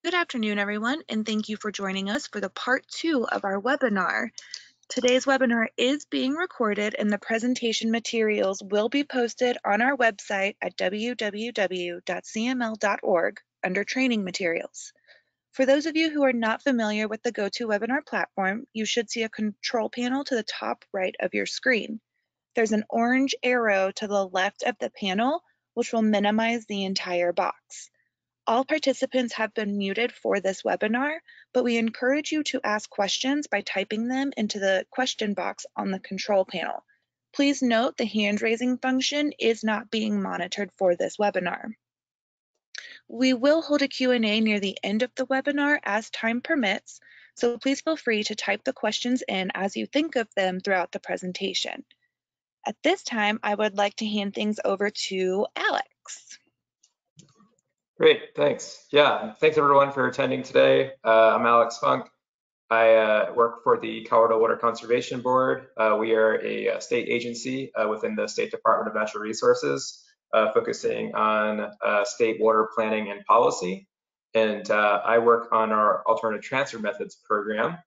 Good afternoon, everyone, and thank you for joining us for the part 2 of our webinar. Today's webinar is being recorded and the presentation materials will be posted on our website at www.cml.org under Training Materials. For those of you who are not familiar with the GoToWebinar platform, you should see a control panel to the top right of your screen. There's an orange arrow to the left of the panel, which will minimize the entire box. All participants have been muted for this webinar, but we encourage you to ask questions by typing them into the question box on the control panel. Please note the hand raising function is not being monitored for this webinar. We will hold a Q&A near the end of the webinar as time permits, so please feel free to type the questions in as you think of them throughout the presentation. At this time, I would like to hand things over to Alex. Great, thanks. Yeah, thanks everyone for attending today. I'm Alex Funk. I work for the Colorado Water Conservation Board. We are a state agency within the State Department of Natural Resources, focusing on state water planning and policy. And I work on our alternative transfer methods program,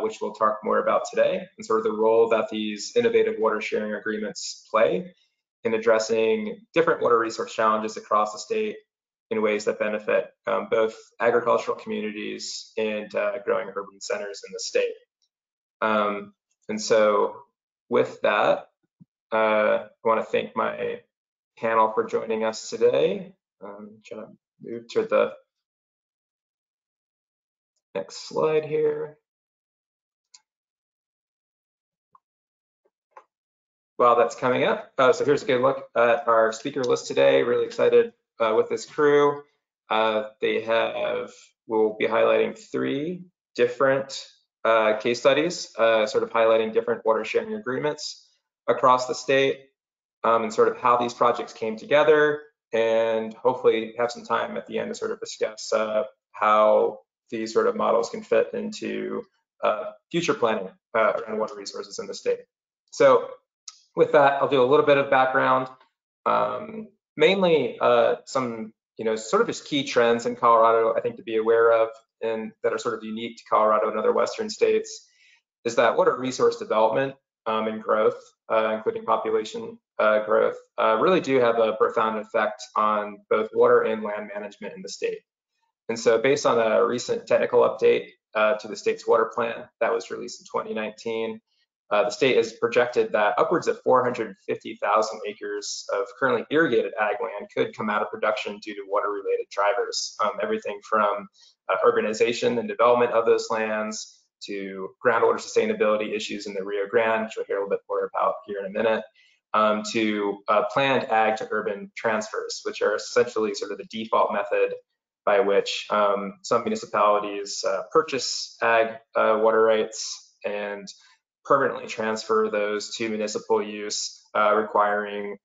which we'll talk more about today, and sort of the role that these innovative water sharing agreements play in addressing different water resource challenges across the state in ways that benefit both agricultural communities and growing urban centers in the state. And so with that, I want to thank my panel for joining us today. I'm trying to move to the next slide here. While that's coming up, so here's a good look at our speaker list today. Really excited with this crew. We'll be highlighting 3 different case studies, sort of highlighting different water sharing agreements across the state, and sort of how these projects came together, and hopefully have some time at the end to sort of discuss how these sort of models can fit into future planning around water resources in the state. So with that, I'll do a little bit of background, mainly some, sort of just key trends in Colorado, I think, to be aware of, and that are sort of unique to Colorado and other Western states, is that water resource development and growth, including population growth, really do have a profound effect on both water and land management in the state. And so based on a recent technical update to the state's water plan that was released in 2019, the state has projected that upwards of 450,000 acres of currently irrigated ag land could come out of production due to water-related drivers, everything from urbanization and development of those lands to groundwater sustainability issues in the Rio Grande, which we'll hear a little bit more about here in a minute, to planned ag to urban transfers, which are essentially sort of the default method by which some municipalities purchase ag water rights and permanently transfer those to municipal use, requiring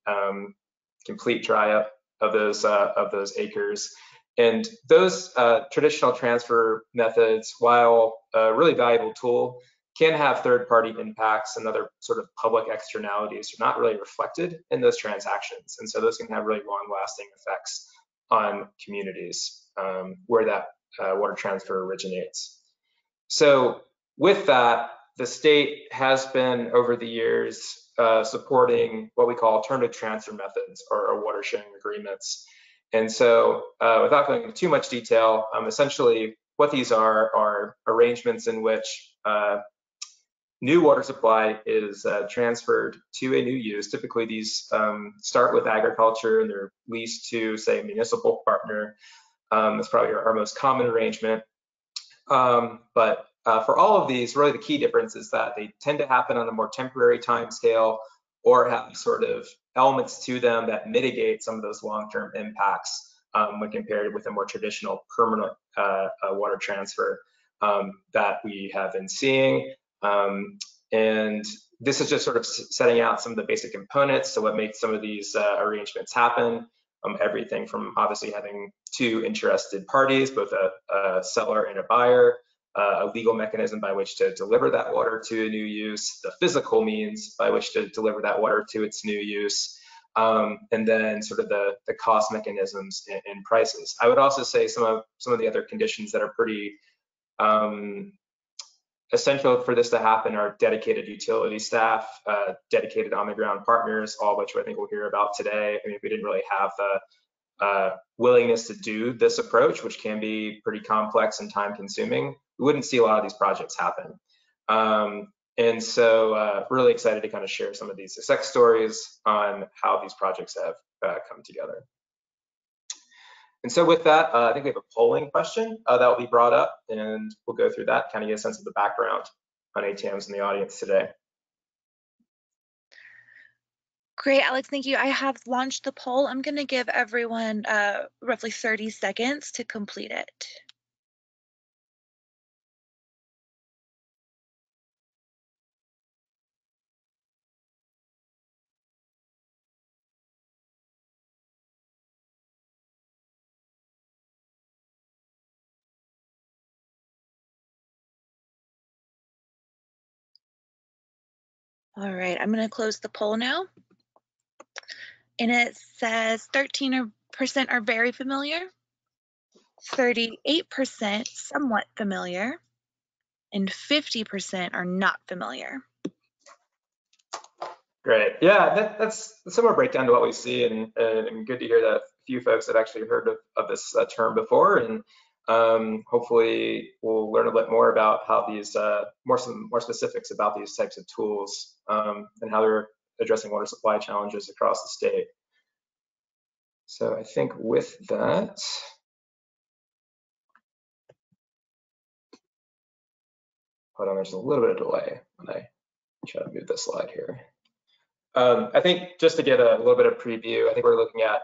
complete dry up of those acres. And those traditional transfer methods, while a really valuable tool, can have third-party impacts and other sort of public externalities are not really reflected in those transactions. And so those can have really long-lasting effects on communities where that water transfer originates. So with that, the state has been, over the years, supporting what we call alternative transfer methods or water sharing agreements. And so without going into too much detail, essentially what these are arrangements in which new water supply is transferred to a new use. Typically these start with agriculture and they're leased to, say, a municipal partner. That's probably our most common arrangement. But for all of these, really the key difference is that they tend to happen on a more temporary time scale or have sort of elements to them that mitigate some of those long-term impacts when compared with a more traditional permanent water transfer that we have been seeing. And this is just sort of setting out some of the basic components to what makes some of these arrangements happen. Everything from obviously having 2 interested parties, both a seller and a buyer, a legal mechanism by which to deliver that water to a new use, the physical means by which to deliver that water to its new use, and then sort of the cost mechanisms and prices. I would also say some of the other conditions that are pretty essential for this to happen are dedicated utility staff, dedicated on-the-ground partners, all of which I think we'll hear about today. I mean, we didn't really have the willingness to do this approach, which can be pretty complex and time-consuming, we wouldn't see a lot of these projects happen. And so really excited to kind of share some of these success stories on how these projects have come together. And so with that, I think we have a polling question that will be brought up, and we'll go through that, kind of get a sense of the background on ATMs in the audience today. Great, Alex, thank you. I have launched the poll. I'm going to give everyone roughly 30 seconds to complete it. All right, I'm going to close the poll now. And it says 13% are very familiar, 38% somewhat familiar, and 50% are not familiar. Great. Yeah, that's a similar breakdown to what we see, and good to hear that a few folks have actually heard of this term before, and hopefully we'll learn a bit more about how these, some more specifics about these types of tools and how they're addressing water supply challenges across the state. So I think with that, hold on, there's a little bit of delay when I try to move this slide here. I think just to get a little bit of preview, I think we're looking at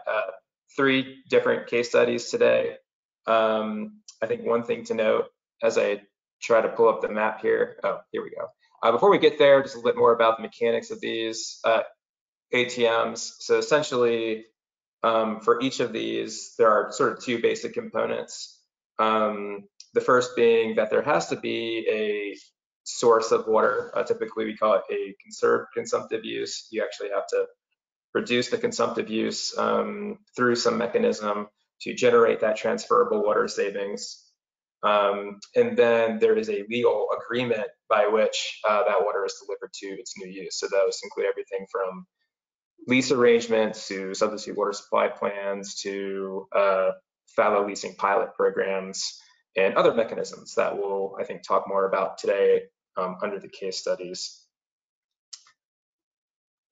3 different case studies today. I think one thing to note as I try to pull up the map here, oh, here we go. Before we get there, just a little bit more about the mechanics of these ATMs. So essentially, for each of these, there are sort of 2 basic components. The first being that there has to be a source of water. Typically, we call it a conserved consumptive use. You actually have to reduce the consumptive use through some mechanism to generate that transferable water savings. And then there is a legal agreement by which that water is delivered to its new use. So those include everything from lease arrangements to substitute water supply plans to fallow leasing pilot programs and other mechanisms that we'll, I think, talk more about today under the case studies.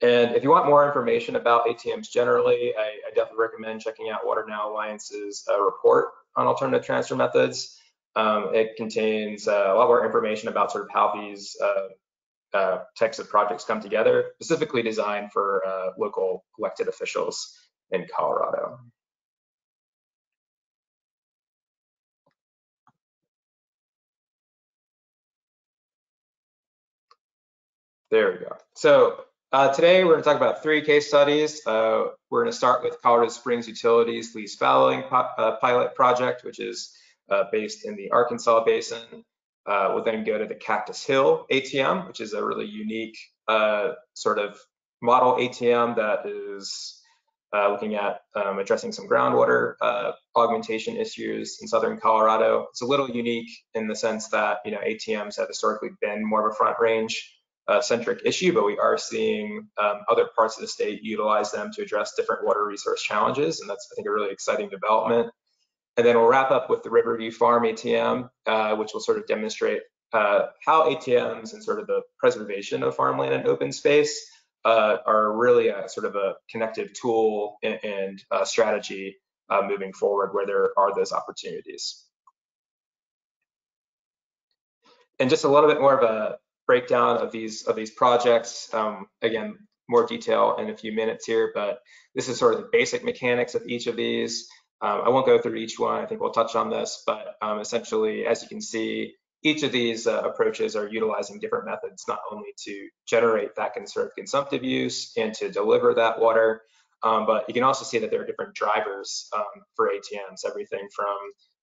And if you want more information about ATMs generally, I definitely recommend checking out WaterNow Alliance's report on alternative transfer methods. It contains a lot more information about sort of how these types of projects come together, specifically designed for local elected officials in Colorado. There we go. So today we're going to talk about 3 case studies. We're going to start with Colorado Springs Utilities lease fallowing pilot project, which is based in the Arkansas Basin. We'll then go to the Cactus Hill ATM, which is a really unique sort of model ATM that is looking at addressing some groundwater augmentation issues in southern Colorado. It's a little unique in the sense that, you know, ATMs have historically been more of a front range centric issue, but we are seeing other parts of the state utilize them to address different water resource challenges, and that's, I think, a really exciting development. And then we'll wrap up with the Riverview Farm ATM, which will sort of demonstrate how ATMs and sort of the preservation of farmland and open space are really a sort of a connective tool and strategy moving forward where there are those opportunities. And just a little bit more of a breakdown of these projects. Again, more detail in a few minutes here, but this is sort of the basic mechanics of each of these. I won't go through each one. I think we'll touch on this, but essentially, as you can see, each of these approaches are utilizing different methods, not only to generate that conserved consumptive use and to deliver that water, but you can also see that there are different drivers for ATMs, everything from,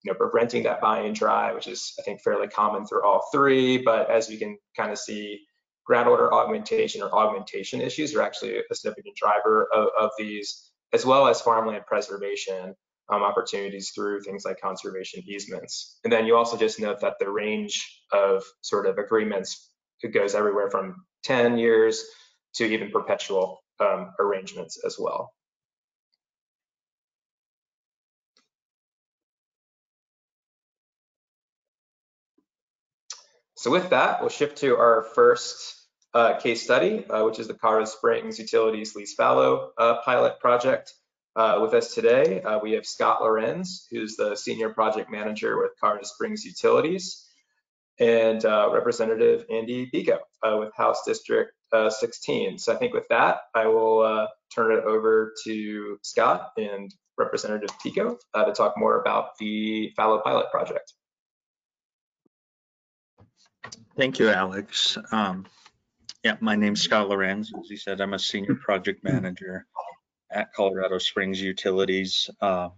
you know, preventing that buy and dry, which is, I think, fairly common through all 3. But as you can kind of see, groundwater augmentation or augmentation issues are actually a significant driver of these, as well as farmland preservation opportunities through things like conservation easements. And then you also just note that the range of sort of agreements, it goes everywhere from 10 years to even perpetual arrangements as well. So with that, we'll shift to our first case study, which is the Colorado Springs Utilities Lease Fallow pilot project. With us today, we have Scott Lorenz, who's the Senior Project Manager with Colorado Springs Utilities, and Representative Andy Pico with House District 16. So I think with that, I will turn it over to Scott and Representative Pico to talk more about the Fallow pilot project. Thank you, Alex. Yeah, my name's Scott Lorenz. As he said, I'm a senior project manager at Colorado Springs Utilities. My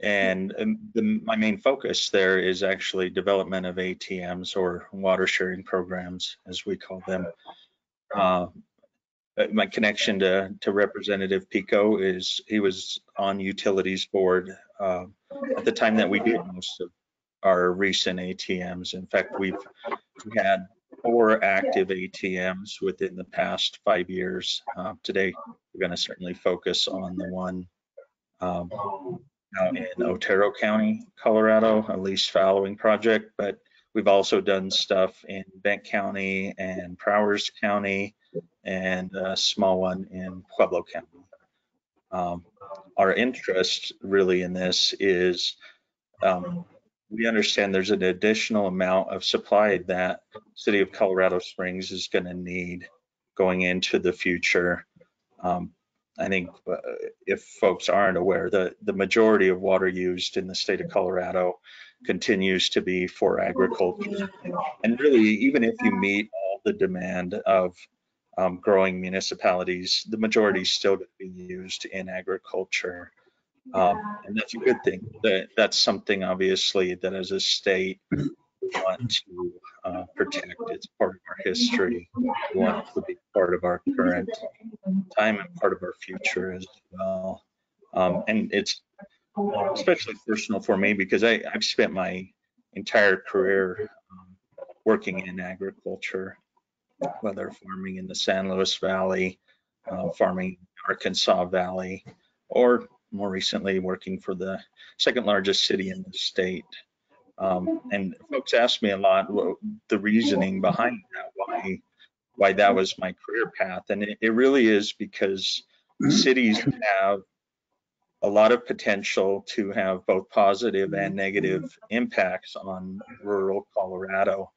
main focus there is actually development of ATMs, or water sharing programs, as we call them. My connection to Representative Pico is he was on Utilities Board at the time that we did most of our recent ATMs. In fact, we had 4 active ATMs within the past 5 years. Today, we're going to certainly focus on the one out in Otero County, Colorado, a lease fallowing project, but we've also done stuff in Bent County and Prowers County and a small one in Pueblo County. Our interest really in this is we understand there's an additional amount of supply that City of Colorado Springs is going to need going into the future. I think if folks aren't aware, the majority of water used in the state of Colorado continues to be for agriculture. And really, even if you meet all the demand of growing municipalities, the majority is still going to be used in agriculture. And that's a good thing. That's something, obviously, that as a state we want to protect. It's part of our history. We want it to be part of our current time and part of our future as well. And it's especially personal for me because I've spent my entire career working in agriculture, whether farming in the San Luis Valley, farming in the Arkansas Valley, or more recently working for the second largest city in the state. And folks ask me a lot the reasoning behind that, why that was my career path. And it really is because cities have a lot of potential to have both positive and negative impacts on rural Colorado.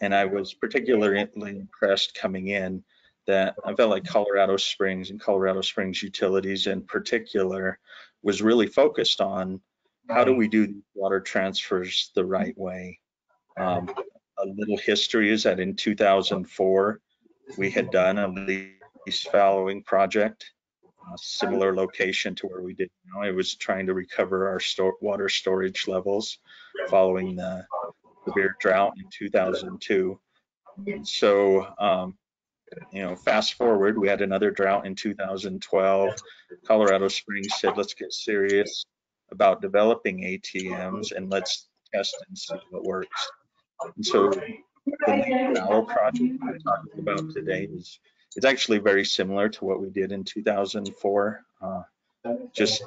And I was particularly impressed coming in that I felt like Colorado Springs and Colorado Springs Utilities in particular was really focused on how do we do water transfers the right way. A little history is that in 2004, we had done a lease fallowing project, a similar location to where we did now. It was trying to recover our water storage levels following the severe drought in 2002. So, fast forward, we had another drought in 2012. Colorado Springs said, let's get serious about developing ATMs and let's test and see what works. And so the lease fallow project we're talking about today is actually very similar to what we did in 2004. Just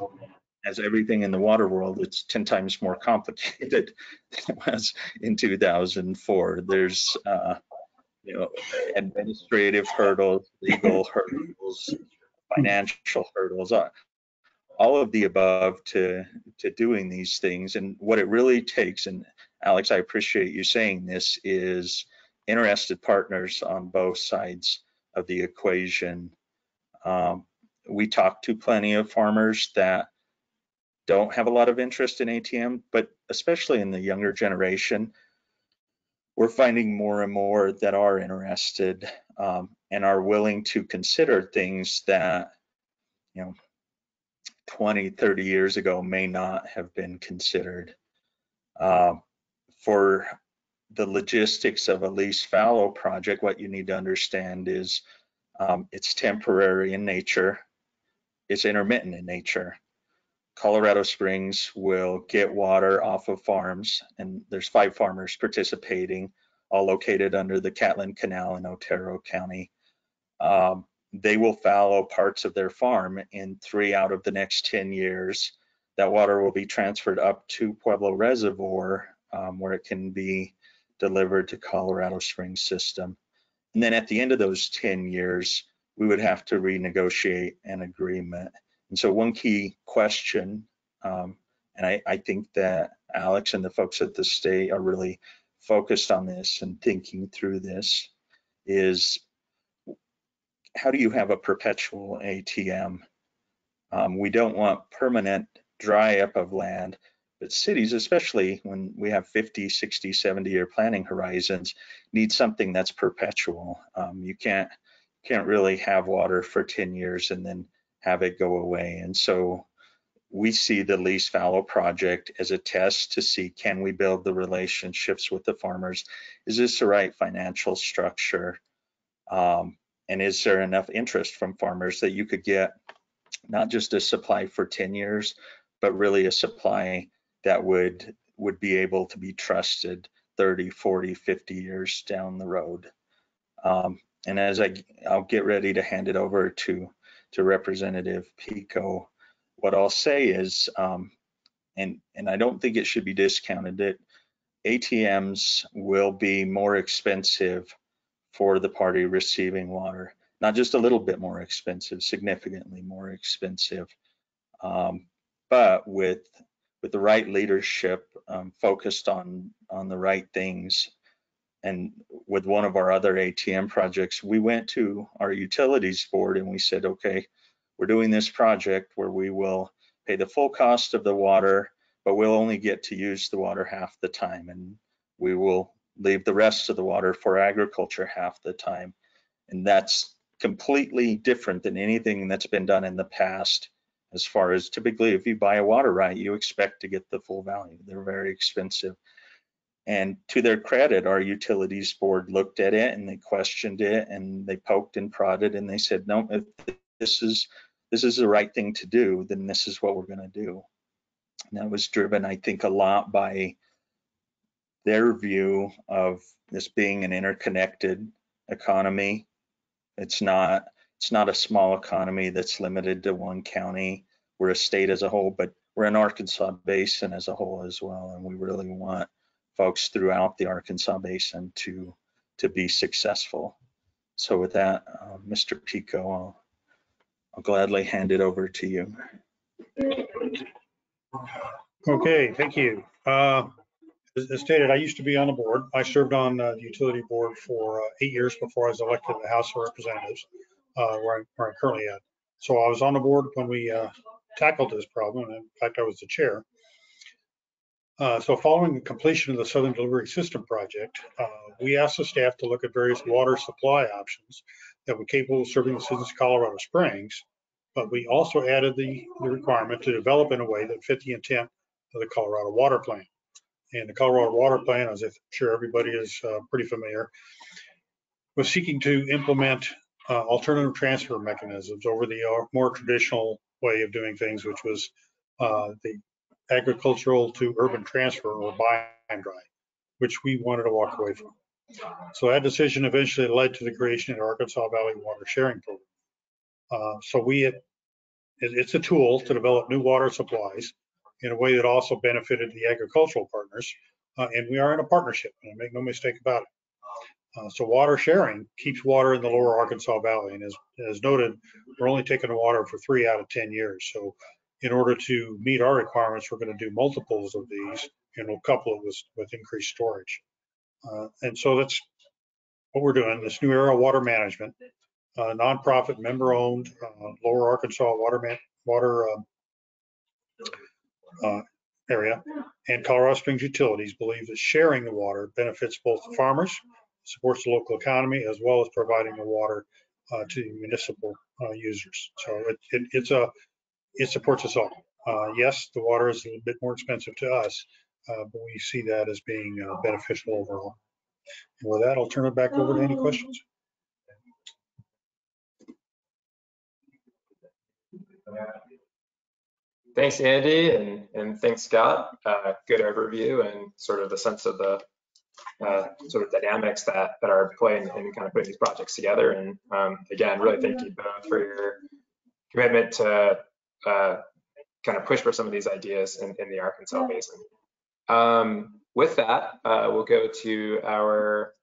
as everything in the water world, it's 10 times more complicated than it was in 2004. There's administrative hurdles, legal hurdles, financial hurdles, all of the above to doing these things. And what it really takes, and Alex, I appreciate you saying this, is interested partners on both sides of the equation. We talk to plenty of farmers that don't have a lot of interest in ATM, but especially in the younger generation, we're finding more and more that are interested and are willing to consider things that 20, 30 years ago may not have been considered. For the logistics of a lease fallow project, what you need to understand is it's temporary in nature, it's intermittent in nature. Colorado Springs will get water off of farms, and there's 5 farmers participating, all located under the Catlin Canal in Otero County. They will fallow parts of their farm in 3 out of the next 10 years. That water will be transferred up to Pueblo Reservoir, where it can be delivered to Colorado Springs system. And then at the end of those 10 years, we would have to renegotiate an agreement. And so one key question, and I think that Alex and the folks at the state are really focused on this and thinking through this, is how do you have a perpetual ATM? We don't want permanent dry up of land, but cities, especially when we have 50, 60, 70-year planning horizons, need something that's perpetual. You can't really have water for 10 years and then have it go away. And so we see the lease fallow project as a test to see, can we build the relationships with the farmers? Is this the right financial structure? And is there enough interest from farmers that you could get not just a supply for 10 years, but really a supply that would be able to be trusted 30, 40, 50 years down the road. And as I'll get ready to hand it over to Representative Pico, what I'll say is, and I don't think it should be discounted, that ATMs will be more expensive for the party receiving water, not just a little bit more expensive, significantly more expensive. But with the right leadership focused on the right things, and with one of our other ATM projects, we went to our utilities board and we said, okay, we're doing this project where we will pay the full cost of the water, but we'll only get to use the water half the time, and we will leave the rest of the water for agriculture half the time. And that's completely different than anything that's been done in the past. As far as, typically, if you buy a water right, you expect to get the full value. They're very expensive. And to their credit, our utilities board looked at it and they questioned it and they poked and prodded and they said, no, if this is the right thing to do, then this is what we're going to do. And that was driven, I think, a lot by their view of this being an interconnected economy. It's not a small economy that's limited to one county. We're a state as a whole, but we're an Arkansas basin as a whole as well, and we really want folks throughout the Arkansas basin to be successful. So with that, Mr. Pico, I'll gladly hand it over to you. Okay, thank you. As stated, I used to be on the board. I served on the utility board for 8 years before I was elected to the House of Representatives, where I'm currently at. So I was on the board when we tackled this problem, and in fact, I was the chair. So following the completion of the Southern Delivery System project, we asked the staff to look at various water supply options that were capable of serving the citizens of Colorado Springs, but we also added the requirement to develop in a way that fit the intent of the Colorado Water Plan. And the Colorado Water Plan, as I'm sure everybody is pretty familiar, was seeking to implement alternative transfer mechanisms over the more traditional way of doing things, which was the agricultural to urban transfer, or buy and dry, which we wanted to walk away from. So that decision eventually led to the creation of the Arkansas Valley Water Sharing Program. So it's a tool to develop new water supplies in a way that also benefited the agricultural partners. And we are in a partnership, and make no mistake about it. So water sharing keeps water in the lower Arkansas Valley. And as noted, we're only taking the water for 3 out of 10 years. So in order to meet our requirements, we're going to do multiples of these, and we'll couple it with increased storage. And so that's what we're doing. This New Era Water Management, nonprofit, member-owned, lower Arkansas water area, and Colorado Springs Utilities believe that sharing the water benefits both the farmers, supports the local economy, as well as providing the water to municipal users. So it supports us all. Yes, the water is a little bit more expensive to us, but we see that as being beneficial overall. And with that, I'll turn it back over to any questions. Thanks, Andy, and thanks, Scott. Good overview and sort of the sense of the sort of dynamics that are playing in kind of putting these projects together. And again, really thank you both for your commitment to kind of push for some of these ideas in the Arkansas Basin. With that, we'll go to our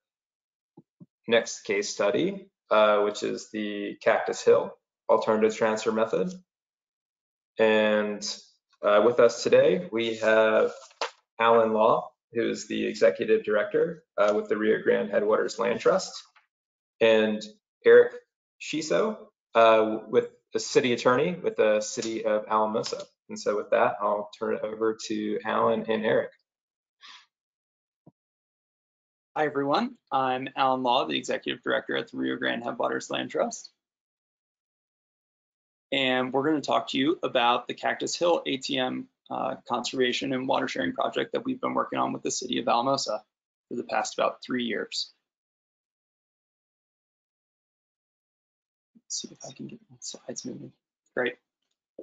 next case study, which is the Cactus Hill alternative transfer method. And with us today, we have Alan Law, who is the executive director with the Rio Grande Headwaters Land Trust, and Eric Shiso, with the city attorney with the city of Alamosa. And so with that, I'll turn it over to Alan and Eric. Hi, everyone. I'm Alan Law, the executive director at the Rio Grande Headwaters Land Trust. And we're going to talk to you about the Cactus Hill ATM conservation and water sharing project that we've been working on with the city of Alamosa for the past about 3 years. Let's see if I can get my slides moving. Great.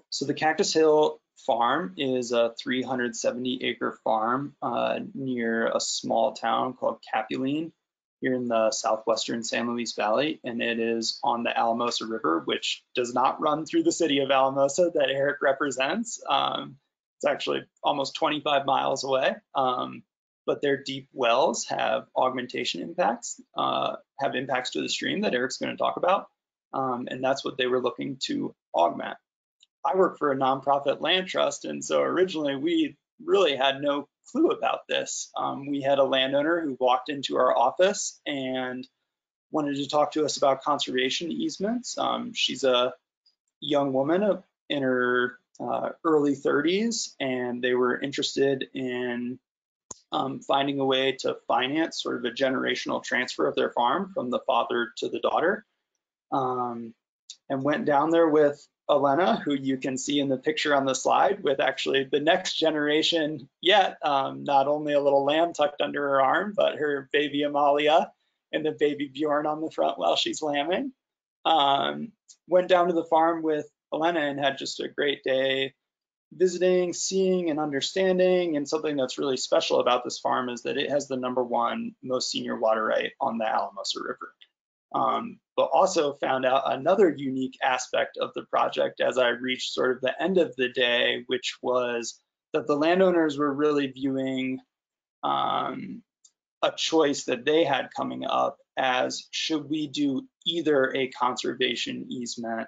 So the Cactus Hill farm is a 370-acre farm near a small town called Capuline here in the southwestern San Luis Valley, and it is on the Alamosa River, which does not run through the city of Alamosa that Eric represents. It's actually almost 25 miles away, but their deep wells have augmentation impacts, have impacts to the stream that Eric's going to talk about, and that's what they were looking to augment. I work for a nonprofit land trust, and so originally we really had no clue about this. We had a landowner who walked into our office and wanted to talk to us about conservation easements. She's a young woman in her early 30s, and they were interested in finding a way to finance sort of a generational transfer of their farm from the father to the daughter, and went down there with Elena, who you can see in the picture on the slide, with actually the next generation yet, not only a little lamb tucked under her arm, but her baby Amalia and the baby Bjorn on the front while she's lambing. Went down to the farm with Elena and had just a great day visiting, seeing, and understanding. And something that's really special about this farm is that it has the #1 most senior water right on the Alamosa River. But also found out another unique aspect of the project as I reached sort of the end of the day, which was that the landowners were really viewing a choice that they had coming up as, should we do either a conservation easement,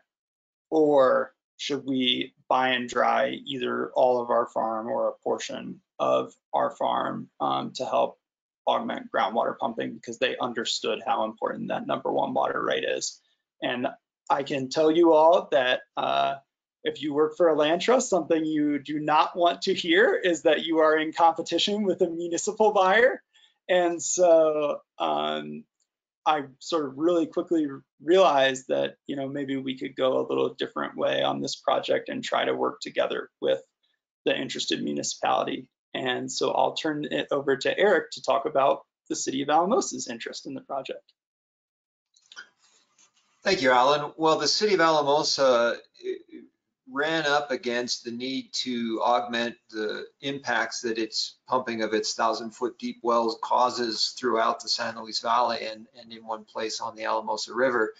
or should we buy and dry either all of our farm or a portion of our farm to help augment groundwater pumping, because they understood how important that #1 water right is. And I can tell you all that if you work for a land trust, something you do not want to hear is that you are in competition with a municipal buyer. And so I sort of really quickly realized that, you know, maybe we could go a little different way on this project and try to work together with the interested municipality. And so I'll turn it over to Eric to talk about the city of Alamosa's interest in the project. Thank you, Alan. Well, the city of Alamosa ran up against the need to augment the impacts that its pumping of its 1,000-foot deep wells causes throughout the San Luis Valley and in one place on the Alamosa River,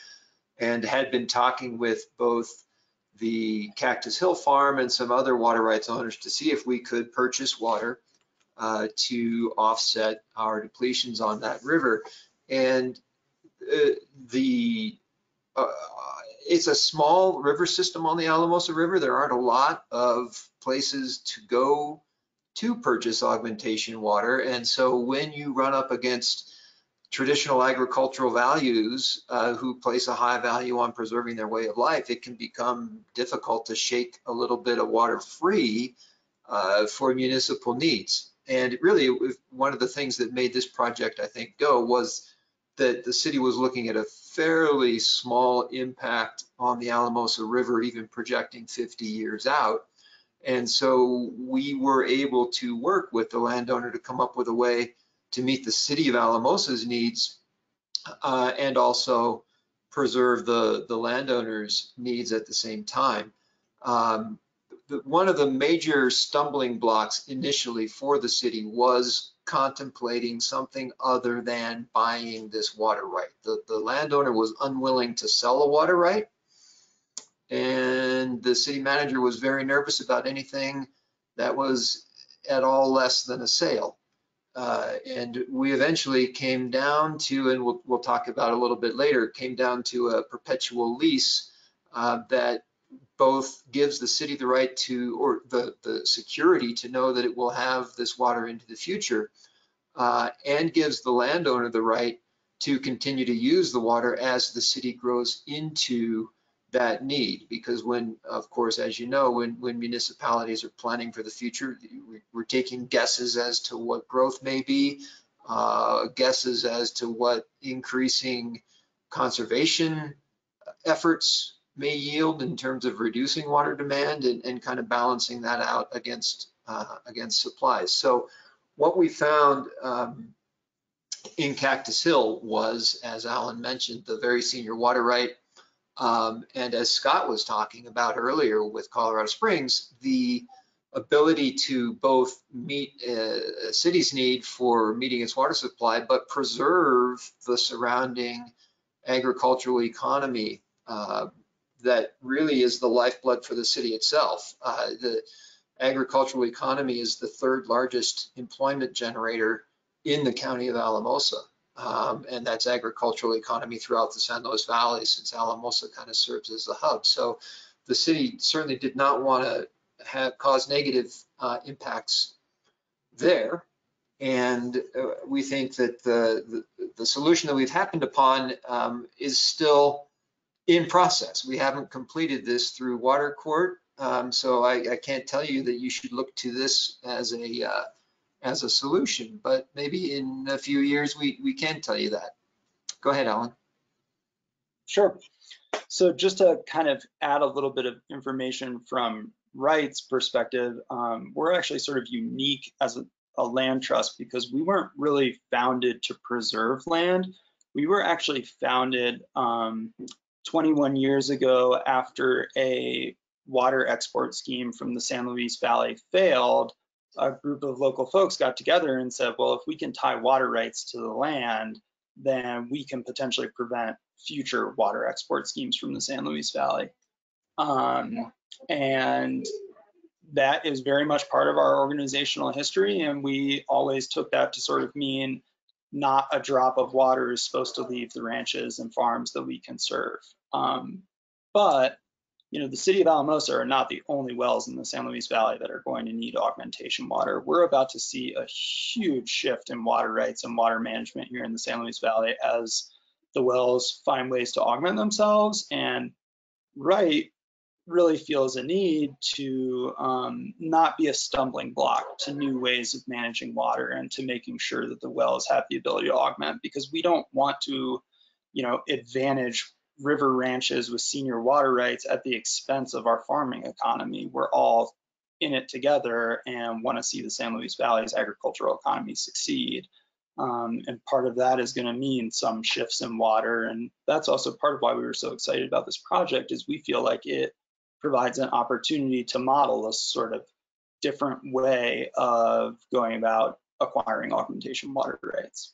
and had been talking with both the Cactus Hill farm and some other water rights owners to see if we could purchase water to offset our depletions on that river. And it's a small river system on the Alamosa River. There aren't a lot of places to go to purchase augmentation water. And so when you run up against traditional agricultural values who place a high value on preserving their way of life, it can become difficult to shake a little bit of water free for municipal needs. And really, one of the things that made this project, I think, go was that the city was looking at a fairly small impact on the Alamosa River, even projecting 50 years out. And so we were able to work with the landowner to come up with a way to meet the city of Alamosa's needs and also preserve the landowner's needs at the same time. One of the major stumbling blocks initially for the city was contemplating something other than buying this water right. The landowner was unwilling to sell a water right, and the city manager was very nervous about anything that was at all less than a sale. And we eventually came down to, and we'll talk about a little bit later, came down to a perpetual lease that both gives the city the right to, or the security to know that it will have this water into the future, and gives the landowner the right to continue to use the water as the city grows into that need. Because when, of course, as you know, when municipalities are planning for the future, we're taking guesses as to what growth may be, guesses as to what increasing conservation efforts may yield in terms of reducing water demand, and kind of balancing that out against supplies. So what we found in Cactus Hill was, as Alan mentioned, the very senior water right. And as Scott was talking about earlier with Colorado Springs, the ability to both meet a city's need for meeting its water supply, but preserve the surrounding agricultural economy that really is the lifeblood for the city itself. The agricultural economy is the third largest employment generator in the county of Alamosa. And that's agricultural economy throughout the San Luis Valley, since Alamosa kind of serves as the hub. So the city certainly did not want to cause negative impacts there. And we think that the solution that we've happened upon is still in process. We haven't completed this through water court. So I can't tell you that you should look to this as a solution, but maybe in a few years we can tell you that. Go ahead, Alan. Sure. So just to kind of add a little bit of information from Wright's perspective, we're actually sort of unique as a land trust because we weren't really founded to preserve land. We were actually founded 21 years ago after a water export scheme from the San Luis Valley failed. A group of local folks got together and said, well, if we can tie water rights to the land, then we can potentially prevent future water export schemes from the San Luis Valley. And that is very much part of our organizational history, and we always took that to sort of mean not a drop of water is supposed to leave the ranches and farms that we can serve. But you know, the city of Alamosa are not the only wells in the San Luis Valley that are going to need augmentation water. We're about to see a huge shift in water rights and water management here in the San Luis Valley as the wells find ways to augment themselves. And Wright really feels a need to not be a stumbling block to new ways of managing water and to making sure that the wells have the ability to augment, because we don't want to, you know, advantage river ranches with senior water rights at the expense of our farming economy. We're all in it together and want to see the San Luis Valley's agricultural economy succeed. And part of that is going to mean some shifts in water. And that's also part of why we were so excited about this project, is we feel like it provides an opportunity to model a sort of different way of going about acquiring augmentation water rights.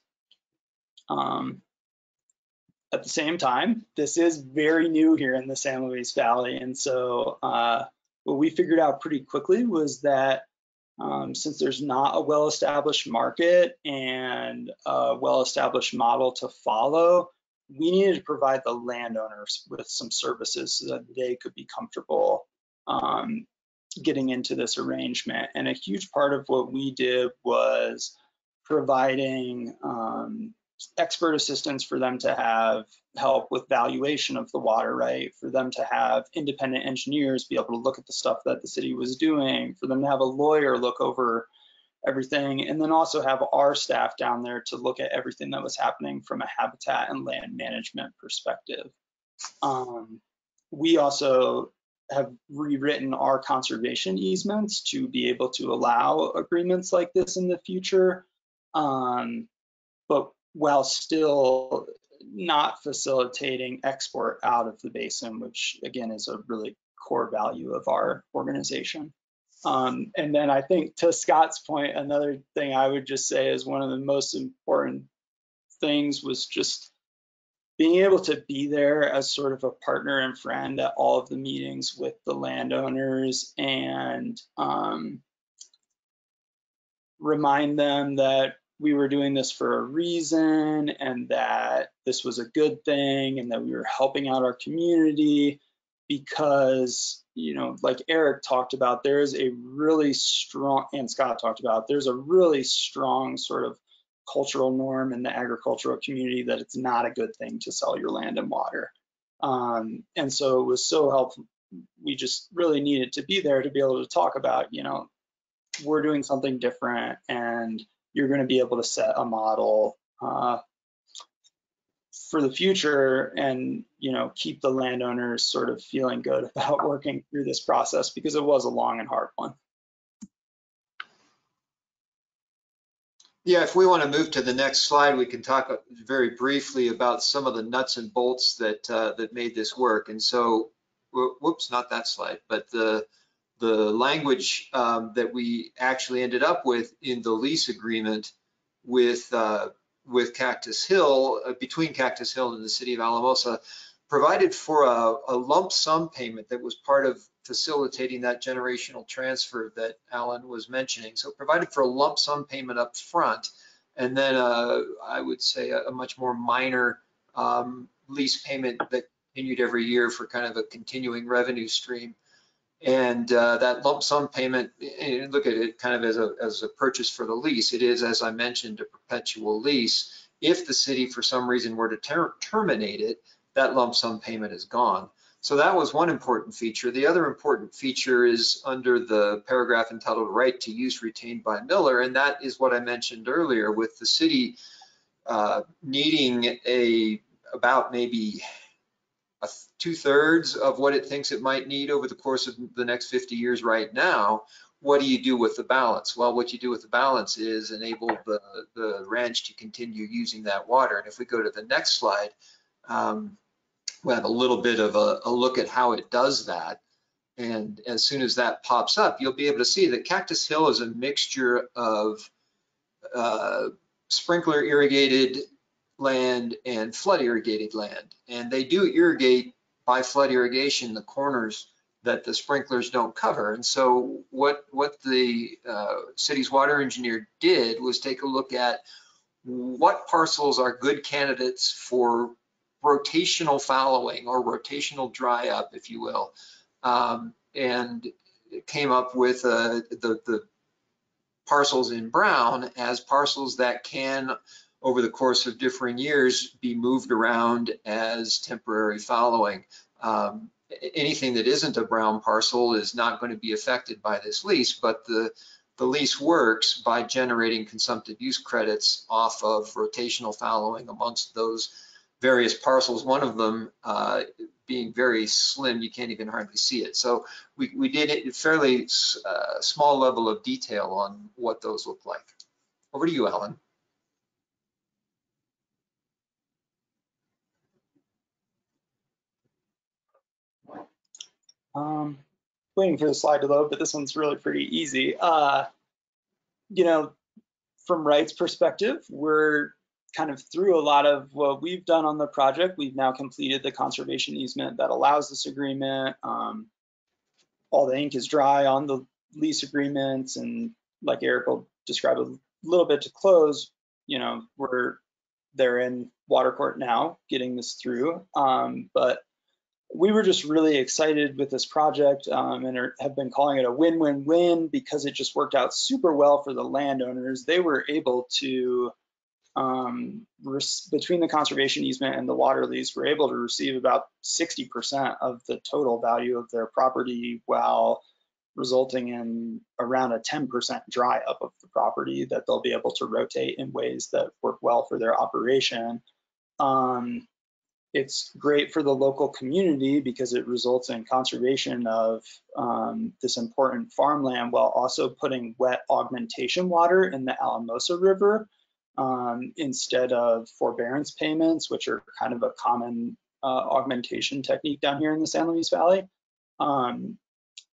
At the same time, this is very new here in the San Luis Valley. And so what we figured out pretty quickly was that since there's not a well-established market and a well-established model to follow, we needed to provide the landowners with some services so that they could be comfortable getting into this arrangement. And a huge part of what we did was providing expert assistance for them to have help with valuation of the water right, for them to have independent engineers be able to look at the stuff that the city was doing, for them to have a lawyer look over everything, and then also have our staff down there to look at everything that was happening from a habitat and land management perspective. We also have rewritten our conservation easements to be able to allow agreements like this in the future, but while still not facilitating export out of the basin, which again is a really core value of our organization. And then I think to Scott's point, another thing I would just say is one of the most important things was just being able to be there as sort of a partner and friend at all of the meetings with the landowners and remind them that we were doing this for a reason and that this was a good thing and that we were helping out our community because, you know, like Eric talked about, there is a really strong, and Scott talked about, there's a really strong sort of cultural norm in the agricultural community that it's not a good thing to sell your land and water. And so it was so helpful. We just really needed to be there to be able to talk about, you know, we're doing something different and you're going to be able to set a model for the future and, you know, keep the landowners sort of feeling good about working through this process because it was a long and hard one. Yeah, if we want to move to the next slide, we can talk very briefly about some of the nuts and bolts that that made this work. And so, whoops, not that slide, but the language that we actually ended up with in the lease agreement with Cactus Hill, between Cactus Hill and the city of Alamosa, provided for a lump sum payment that was part of facilitating that generational transfer that Alan was mentioning. So provided for a lump sum payment up front, and then I would say a much more minor lease payment that continued every year for kind of a continuing revenue stream. And that lump sum payment, and look at it kind of as a purchase for the lease. It is, as I mentioned, a perpetual lease. If the city for some reason were to terminate it, that lump sum payment is gone. So that was one important feature. The other important feature is under the paragraph entitled Right to Use Retained by Miller, and that is what I mentioned earlier with the city needing about maybe 2/3 of what it thinks it might need over the course of the next 50 years right now. What do you do with the balance? Well, what you do with the balance is enable the ranch to continue using that water. And if we go to the next slide, we have a little bit of a look at how it does that. And as soon as that pops up, you'll be able to see that Cactus Hill is a mixture of sprinkler irrigated land and flood irrigated land. And they do irrigate by flood irrigation the corners that the sprinklers don't cover. And so what the city's water engineer did was take a look at what parcels are good candidates for rotational fallowing or rotational dry up, if you will, and came up with the parcels in brown as parcels that can, over the course of differing years, be moved around as temporary fallowing. Anything that isn't a brown parcel is not going to be affected by this lease, but the lease works by generating consumptive use credits off of rotational fallowing amongst those various parcels, one of them being very slim, you can't even hardly see it. So we did a fairly small level of detail on what those look like. Over to you, Alan. Waiting for the slide to load, but this one's really pretty easy. You know, from Wright's perspective, we're kind of through a lot of what we've done on the project. We've now completed the conservation easement that allows this agreement. All the ink is dry on the lease agreements, and like Eric will describe a little bit to close, you know, they're in water court now getting this through. But we were just really excited with this project and have been calling it a win-win-win because it just worked out super well for the landowners. They were able to, between the conservation easement and the water lease, were able to receive about 60% of the total value of their property while resulting in around a 10% dry up of the property that they'll be able to rotate in ways that work well for their operation. It's great for the local community because it results in conservation of this important farmland while also putting wet augmentation water in the Alamosa River instead of forbearance payments, which are kind of a common augmentation technique down here in the San Luis Valley. And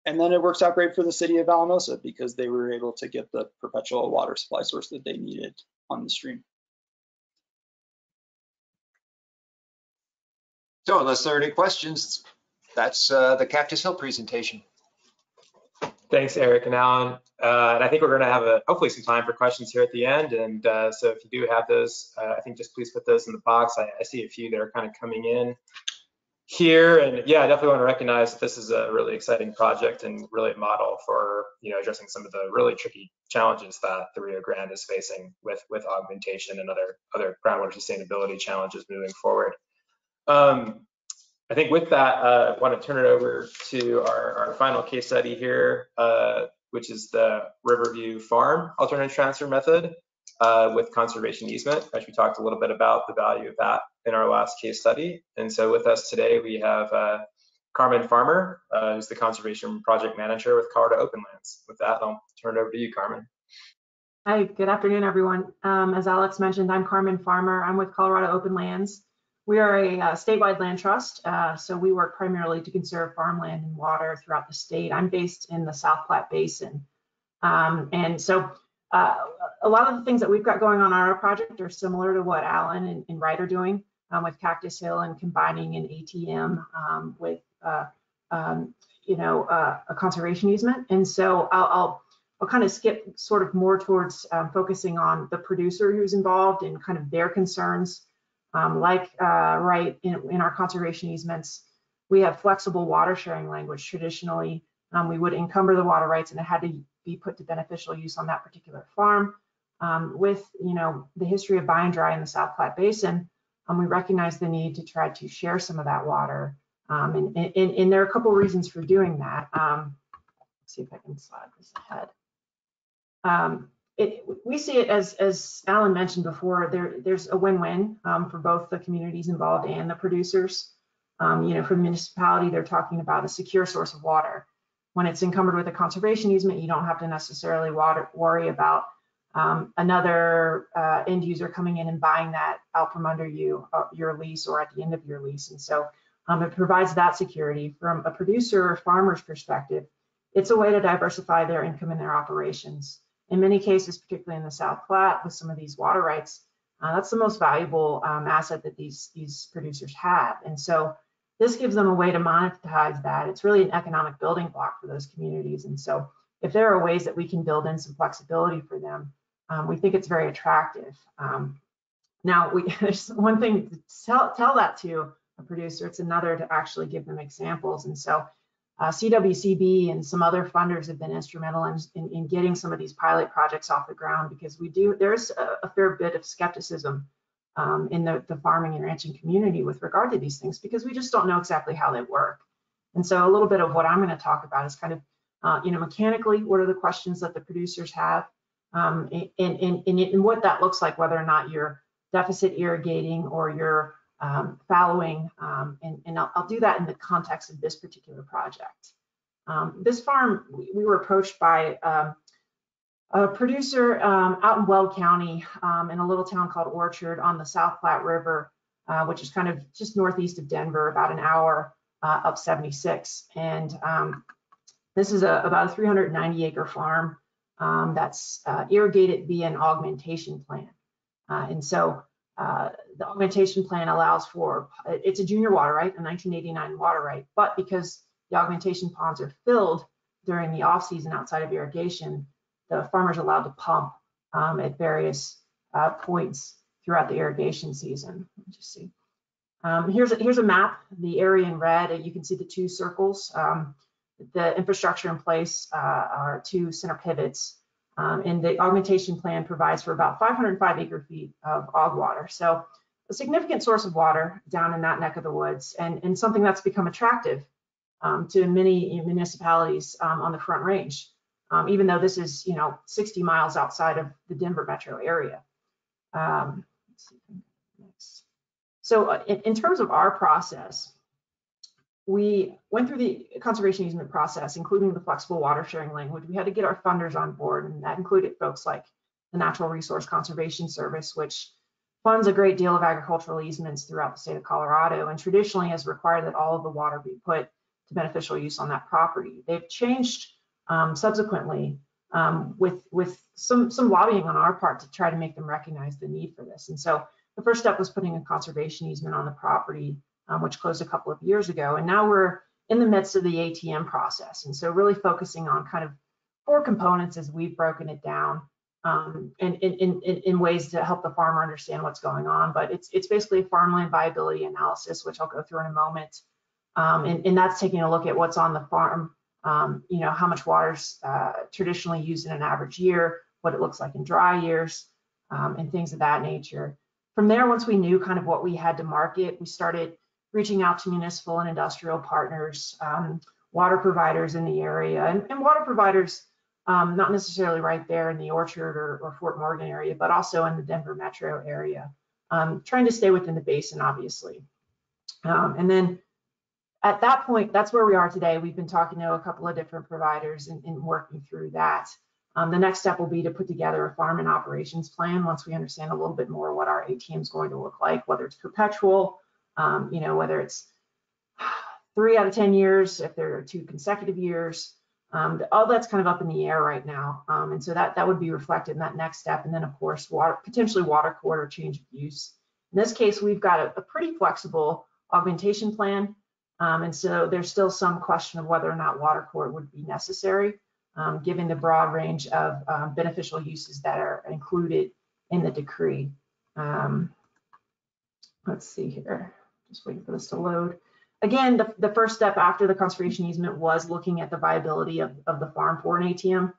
then it works out great for the city of Alamosa because they were able to get the perpetual water supply source that they needed on the stream. So unless there are any questions, that's the Cactus Hill presentation. Thanks, Eric and Alan. And I think we're going to have hopefully some time for questions here at the end. And so if you do have those, I think just please put those in the box. I see a few that are kind of coming in here. And yeah, I definitely want to recognize that this is a really exciting project and really a model for, you know, addressing some of the really tricky challenges that the Rio Grande is facing with augmentation and other groundwater sustainability challenges moving forward. I think with that, I want to turn it over to our final case study here, which is the Riverview Farm alternative transfer method with conservation easement, which we talked a little bit about the value of that in our last case study. And so with us today, we have Carmen Farmer, who's the conservation project manager with Colorado Open Lands. With that, I'll turn it over to you, Carmen. Hi, good afternoon, everyone. As Alex mentioned, I'm Carmen Farmer. I'm with Colorado Open Lands. We are a statewide land trust, so we work primarily to conserve farmland and water throughout the state. I'm based in the South Platte Basin. And so a lot of the things that we've got going on our project are similar to what Alan and Wright are doing with Cactus Hill and combining an ATM with, you know, a conservation easement. And so I'll kind of skip sort of more towards focusing on the producer who's involved and kind of their concerns. Right in our conservation easements, we have flexible water sharing language. Traditionally, we would encumber the water rights and it had to be put to beneficial use on that particular farm. With, you know, the history of buy and dry in the South Platte Basin, we recognize the need to try to share some of that water. And there are a couple of reasons for doing that. Let's see if I can slide this ahead. We see it as Alan mentioned before, there's a win-win for both the communities involved and the producers. You know, for the municipality, they're talking about a secure source of water. When it's encumbered with a conservation easement, you don't have to necessarily worry about another end user coming in and buying that out from under you, your lease or at the end of your lease. And so it provides that security. From a producer or farmer's perspective, it's a way to diversify their income and their operations. In many cases, particularly in the South Platte, with some of these water rights, that's the most valuable asset that these producers have. And so this gives them a way to monetize that. It's really an economic building block for those communities. And so if there are ways that we can build in some flexibility for them, we think it's very attractive. Now, there's one thing to tell that to a producer, it's another to actually give them examples. And so CWCB and some other funders have been instrumental in getting some of these pilot projects off the ground, because there's a fair bit of skepticism in the farming and ranching community with regard to these things, because we just don't know exactly how they work. And so a little bit of what I'm going to talk about is kind of, you know, mechanically, what are the questions that the producers have, and what that looks like, whether or not you're deficit irrigating or you're fallowing, and I'll do that in the context of this particular project. This farm, we were approached by a producer out in Weld County in a little town called Orchard on the South Platte River, which is kind of just northeast of Denver, about an hour up 76. And this is about a 390 acre farm that's irrigated via an augmentation plan. And so the augmentation plan allows for, it's a junior water right, a 1989 water right, but because the augmentation ponds are filled during the off season outside of irrigation, the farmer's allowed to pump at various points throughout the irrigation season. Let me just see. Here's a map, the area in red, you can see the two circles. The infrastructure in place are two center pivots. And the augmentation plan provides for about 505 acre feet of aug water. So a significant source of water down in that neck of the woods, and something that's become attractive to many municipalities on the Front Range, even though this is, 60 miles outside of the Denver metro area. Let's see. So in terms of our process, we went through the conservation easement process, including the flexible water sharing language. We had to get our funders on board, and that included folks like the Natural Resource Conservation Service, which funds a great deal of agricultural easements throughout the state of Colorado, and traditionally has required that all of the water be put to beneficial use on that property. They've changed subsequently with some lobbying on our part to try to make them recognize the need for this. And so the first step was putting a conservation easement on the property, which closed a couple of years ago. And now we're in the midst of the ATM process. And so really focusing on kind of 4 components as we've broken it down in ways to help the farmer understand what's going on. But it's basically a farmland viability analysis, which I'll go through in a moment. And that's taking a look at what's on the farm, you know, how much water's traditionally used in an average year, what it looks like in dry years, and things of that nature. From there, once we knew kind of what we had to market, we started reaching out to municipal and industrial partners, water providers in the area, and water providers not necessarily right there in the Orchard or Fort Morgan area, but also in the Denver metro area, trying to stay within the basin, obviously. And then at that point, that's where we are today. We've been talking to a couple of different providers and working through that. The next step will be to put together a farm and operations plan once we understand a little bit more what our ATM is going to look like, whether it's perpetual, you know, whether it's 3 out of 10 years, if there are 2 consecutive years. All that's kind of up in the air right now. And so that would be reflected in that next step. And then, of course, potentially water court or change of use. In this case, we've got a pretty flexible augmentation plan. And so there's still some question of whether or not water court would be necessary, given the broad range of beneficial uses that are included in the decree. Let's see here, just waiting for this to load. Again, the first step after the conservation easement was looking at the viability of the farm for an ATM.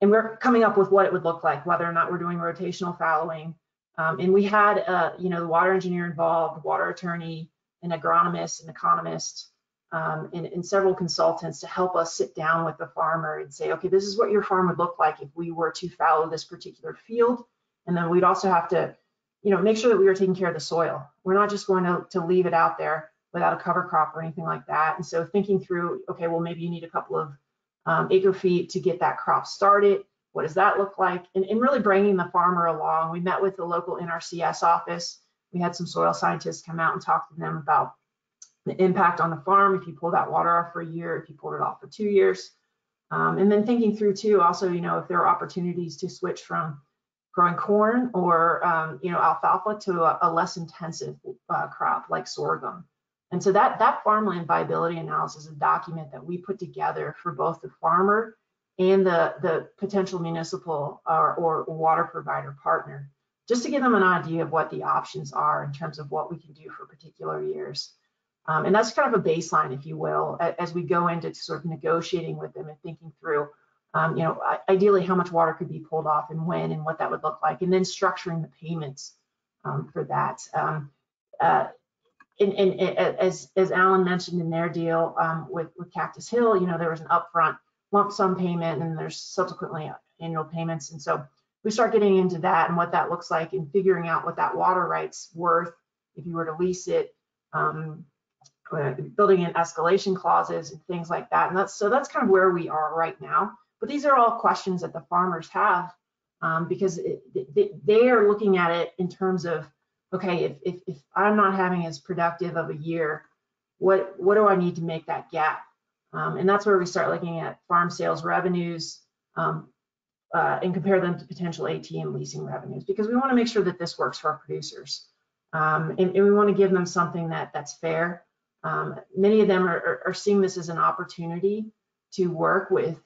And we're coming up with what it would look like, whether or not we're doing rotational fallowing. And we had, you know, the water engineer involved, water attorney, an agronomist, an economist, and several consultants to help us sit down with the farmer and say, okay, this is what your farm would look like if we were to fallow this particular field. And then we'd also have to, you know, make sure that we were taking care of the soil. We're not just going to leave it out there without a cover crop or anything like that. And so thinking through, okay, well, maybe you need a couple of acre feet to get that crop started. What does that look like? And really bringing the farmer along. We met with the local NRCS office. We had some soil scientists come out and talk to them about the impact on the farm if you pull that water off for a year, if you pulled it off for 2 years. And then thinking through too, also, you know, if there are opportunities to switch from growing corn or, you know, alfalfa to a less intensive crop like sorghum. And so that farmland viability analysis is a document that we put together for both the farmer and the potential municipal or water provider partner, just to give them an idea of what the options are in terms of what we can do for particular years. And that's kind of a baseline, if you will, as we go into sort of negotiating with them and thinking through, you know, ideally how much water could be pulled off and when and what that would look like, and then structuring the payments for that. And as Alan mentioned in their deal with Cactus Hill, you know, there was an upfront lump sum payment and there's subsequently annual payments. And so we start getting into that and what that looks like and figuring out what that water right's worth if you were to lease it, building in escalation clauses and things like that. And that's kind of where we are right now. But these are all questions that the farmers have because they are looking at it in terms of, okay, if I'm not having as productive of a year, what do I need to make that gap? And that's where we start looking at farm sales revenues and compare them to potential ATM leasing revenues, because we want to make sure that this works for our producers. And we want to give them something that's fair. Many of them are seeing this as an opportunity to work with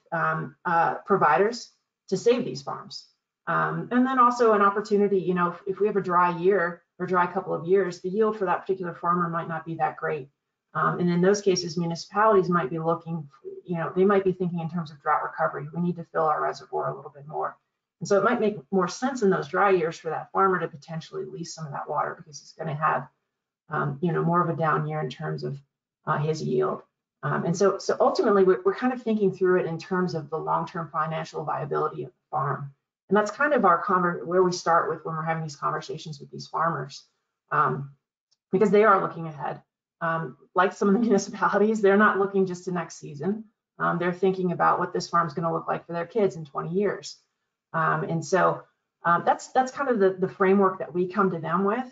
providers to save these farms. And then also an opportunity, you know, if we have a dry year or dry couple of years, the yield for that particular farmer might not be that great. And in those cases, municipalities might be looking, you know, they might be thinking in terms of drought recovery. We need to fill our reservoir a little bit more. And so it might make more sense in those dry years for that farmer to potentially lease some of that water because he's going to have, you know, more of a down year in terms of his yield. And so ultimately, we're kind of thinking through it in terms of the long-term financial viability of the farm. And that's kind of where we start with when we're having these conversations with these farmers. because they are looking ahead. Like some of the municipalities, they're not looking just to next season. They're thinking about what this farm is going to look like for their kids in 20 years. And so that's kind of the framework that we come to them with,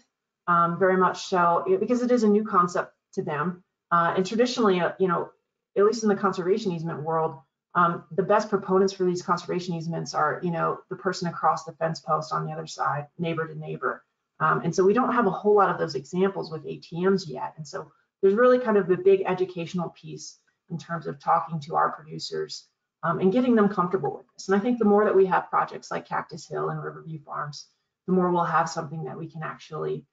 very much so, because it is a new concept to them. And traditionally, you know, at least in the conservation easement world, the best proponents for these conservation easements are, you know, the person across the fence post on the other side, neighbor to neighbor. And so we don't have a whole lot of those examples with ATMs yet. And so there's really kind of a big educational piece in terms of talking to our producers and getting them comfortable with this. And I think the more that we have projects like Cactus Hill and Riverview Farms, the more we'll have something that we can actually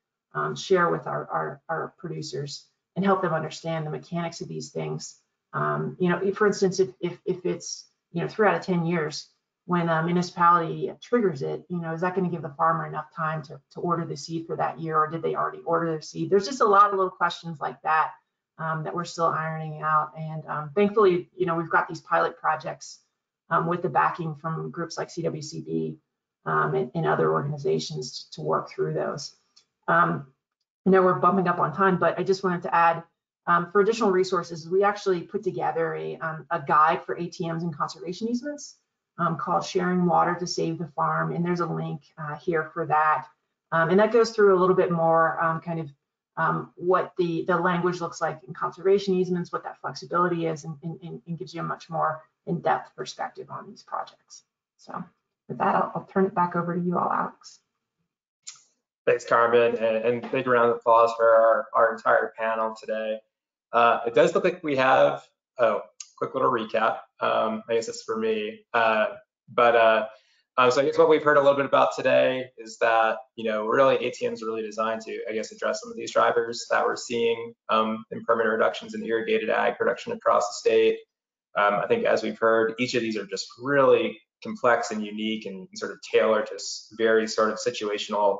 share with our producers and help them understand the mechanics of these things. You know, for instance, if it's, you know, 3 out of 10 years, when a municipality triggers it, you know, is that going to give the farmer enough time to order the seed for that year, or did they already order their seed? There's just a lot of little questions like that that we're still ironing out. And thankfully, you know, we've got these pilot projects with the backing from groups like CWCB and other organizations to work through those. I know we're bumping up on time, but I just wanted to add, for additional resources, we actually put together a guide for ATMs and conservation easements called Sharing Water to Save the Farm. And there's a link here for that. And that goes through a little bit more kind of what the language looks like in conservation easements, what that flexibility is, and gives you a much more in-depth perspective on these projects. So with that, I'll turn it back over to you all, Alex. Thanks, Carmen, and big round of applause for our entire panel today. It does look like we have, quick little recap. I guess it's for me. So I guess what we've heard a little bit about today is that, you know, really ATMs are really designed to, I guess, address some of these drivers that we're seeing in permanent reductions in irrigated ag production across the state. I think as we've heard, each of these are just really complex and unique and sort of tailored to very sort of situational,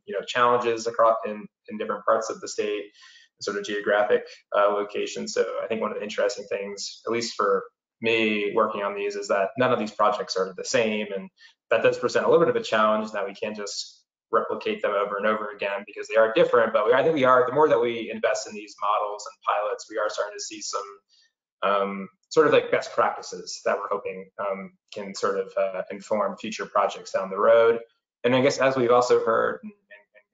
you know, challenges across in different parts of the state, sort of geographic locations. So I think one of the interesting things, at least for me working on these, is that none of these projects are the same, and that does present a little bit of a challenge that we can't just replicate them over and over again because they are different. But I think we are, the more that we invest in these models and pilots, we are starting to see some sort of like best practices that we're hoping can sort of inform future projects down the road. And I guess as we've also heard, and